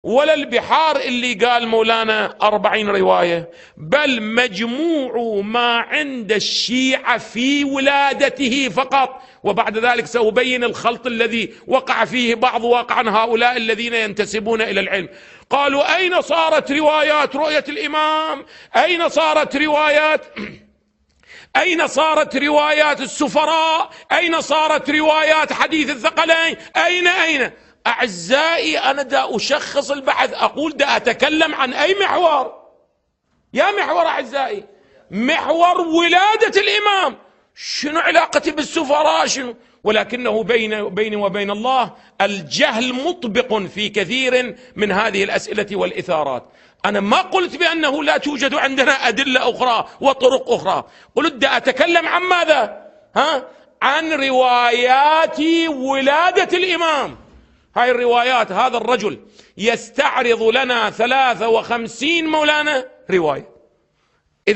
ولا البحار اللي قال مولانا 40 رواية، بل مجموع ما عند الشيعة في ولادته فقط. وبعد ذلك سأبين الخلط الذي وقع فيه بعض واقعا هؤلاء الذين ينتسبون إلى العلم. قالوا أين صارت روايات رؤية الإمام؟ أين صارت روايات السفراء؟ أين صارت روايات حديث الثقلين؟ أين؟ أعزائي، أنا دا أشخص البحث، أقول دا أتكلم عن أي محور؟ يا محور أعزائي، محور ولادة الإمام. شنو علاقتي بالسفراء؟ شنو؟ ولكنه بيني وبين الله الجهل مطبق في كثير من هذه الأسئلة والإثارات. أنا ما قلت بأنه لا توجد عندنا أدلة أخرى وطرق أخرى، قلت دا أتكلم عن ماذا؟ عن روايات ولادة الإمام. هاي الروايات، هذا الرجل يستعرض لنا 53 مولانا رواية.